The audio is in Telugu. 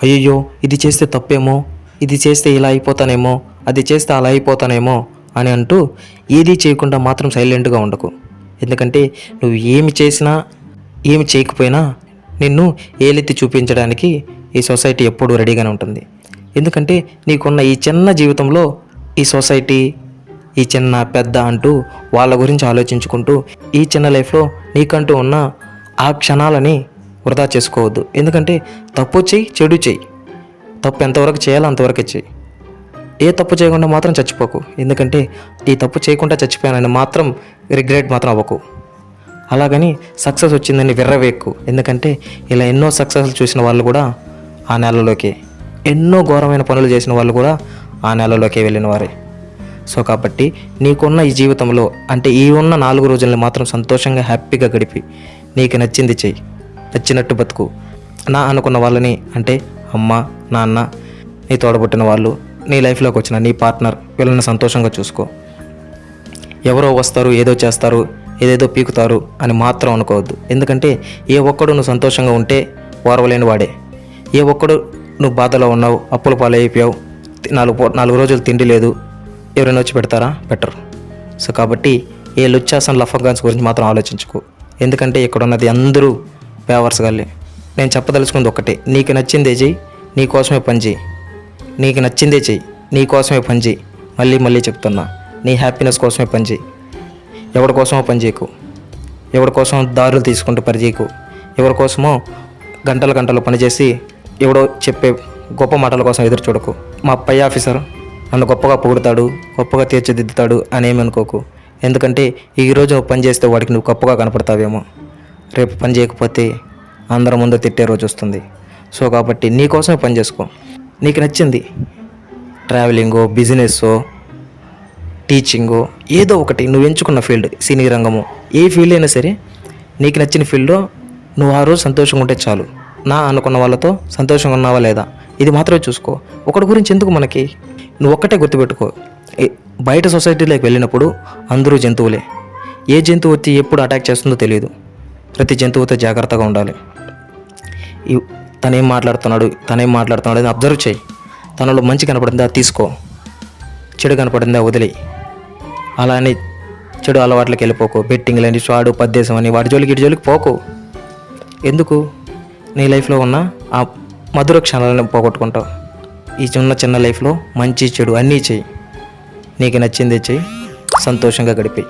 అయ్యయ్యో! ఇది చేస్తే తప్పేమో, ఇది చేస్తే ఇలా అయిపోతానేమో, అది చేస్తే అలా అయిపోతానేమో అని అంటూ ఏదీ చేయకుండా మాత్రం సైలెంట్‌గా ఉండకు. ఎందుకంటే నువ్వు ఏమి చేసినా, ఏమి చేయకపోయినా నిన్ను ఏలెత్తి చూపించడానికి ఈ సొసైటీ ఎప్పుడూ రెడీగానే ఉంటుంది. ఎందుకంటే నీకున్న ఈ చిన్న జీవితంలో ఈ సొసైటీ, ఈ చిన్న పెద్ద అంటూ వాళ్ళ గురించి ఆలోచించుకుంటూ ఈ చిన్న లైఫ్‌లో నీకంటూ ఉన్న ఆ క్షణాలని వృధా చేసుకోవద్దు. ఎందుకంటే తప్పు చెయ్యి, చెడు చెయ్యి. తప్పు ఎంతవరకు చేయాలో అంతవరకే చెయ్యి. ఏ తప్పు చేయకుండా మాత్రం చచ్చిపోకు. ఎందుకంటే ఈ తప్పు చేయకుండా చచ్చిపోయానని మాత్రం రిగ్రెట్ మాత్రం అవ్వకు. అలాగని సక్సెస్ వచ్చిందని విర్రవేక్కు. ఎందుకంటే ఇలా ఎన్నో సక్సెస్లు చూసిన వాళ్ళు కూడా ఆ నెలలోకే, ఎన్నో ఘోరమైన పనులు చేసిన వాళ్ళు కూడా ఆ నెలలోకే వెళ్ళిన వారే. సో కాబట్టి నీకున్న ఈ జీవితంలో అంటే ఈ ఉన్న 4 రోజుల్ని మాత్రం సంతోషంగా హ్యాపీగా గడిపి నీకు నచ్చింది చెయ్యి, నచ్చినట్టు బతుకు. నా అనుకున్న వాళ్ళని అంటే అమ్మ, నాన్న, నీ తోడబుట్టిన వాళ్ళు, నీ లైఫ్లోకి వచ్చిన నీ పార్ట్నర్, వీళ్ళని సంతోషంగా చూసుకో. ఎవరో వస్తారు, ఏదో చేస్తారు, ఏదేదో పీకుతారు అని మాత్రం అనుకోవద్దు. ఎందుకంటే ఏ ఒక్కడు నువ్వు సంతోషంగా ఉంటే ఓర్వలేని వాడే. ఏ ఒక్కడు నువ్వు బాధలో ఉన్నావు, అప్పుల పాలైపోయావు, 4 రోజులు తిండి లేదు, ఎవరైనా వచ్చి పెడతారా? పెట్టరు. సో కాబట్టి ఏ లుచ్చాసన్ లఫగాన్స్ గురించి మాత్రం ఆలోచించుకో. ఎందుకంటే ఇక్కడ ఉన్నది అందరూ పేవర్స్ గాళ్ళే. నేను చెప్పదలుచుకుంది ఒక్కటే, నీకు నచ్చిందే చెయ్యి, నీ కోసమే పని చేయి. నీకు నచ్చిందే చెయ్యి, నీ కోసమే పని చేయి. మళ్ళీ చెప్తున్నా, నీ హ్యాపీనెస్ కోసమే పని చేయి. ఎవరి కోసమో పని చేయకు, ఎవరి కోసం దారులు తీసుకుంటూ పని చేయకు, ఎవరి కోసమో గంటలు పనిచేసి ఎవడో చెప్పే గొప్ప మాటల కోసం ఎదురు చూడకు. మా పై ఆఫీసర్ నన్ను గొప్పగా పొగుడుతాడు, గొప్పగా తీర్చిదిద్దుతాడు అని ఏమనుకోకు. ఎందుకంటే ఈరోజు నువ్వు పని చేస్తే వాడికి నువ్వు గొప్పగా కనపడతావేమో, రేపు పని చేయకపోతే అందరి ముందు తిట్టే రోజు వస్తుంది. సో కాబట్టి నీ కోసమే పని చేసుకో. నీకు నచ్చింది ట్రావెలింగో, బిజినెస్సో, టీచింగో, ఏదో ఒకటి నువ్వు ఎంచుకున్న ఫీల్డ్, సినీ రంగము, ఏ ఫీల్డ్ అయినా సరే నీకు నచ్చిన ఫీల్డ్లో నువ్వు ఆ రోజు సంతోషంగా ఉంటే చాలు. నా అనుకున్న వాళ్ళతో సంతోషంగా ఉన్నావా లేదా ఇది మాత్రమే చూసుకో. ఒకటి గురించి ఎందుకు మనకి, నువ్వు ఒక్కటే గుర్తుపెట్టుకో, బయట సొసైటీలోకి వెళ్ళినప్పుడు అందరూ జంతువులే. ఏ జంతువు వచ్చి ఎప్పుడు అటాక్ చేస్తుందో తెలియదు. ప్రతి జంతువుతో జాగ్రత్తగా ఉండాలి. తనేం మాట్లాడుతున్నాడు అని అబ్జర్వ్ చేయి. తనలో మంచి కనపడిందా తీసుకో, చెడు కనపడిందా వదిలేయి. అలానే చెడు అలవాట్లకి వెళ్ళిపోకు. బెట్టింగ్లని, స్వాడు, పద్దేశం అని వాటి జోలికి ఇటు జోలికి పోకు. ఎందుకు? నీ లైఫ్లో ఉన్న ఆ మధుర క్షణాలను పోగొట్టుకుంటావు. ఈ చిన్న లైఫ్లో మంచి చెడు అన్నీ చెయ్యి. నీకు నచ్చిందే చెయ్యి, సంతోషంగా గడిపేయి.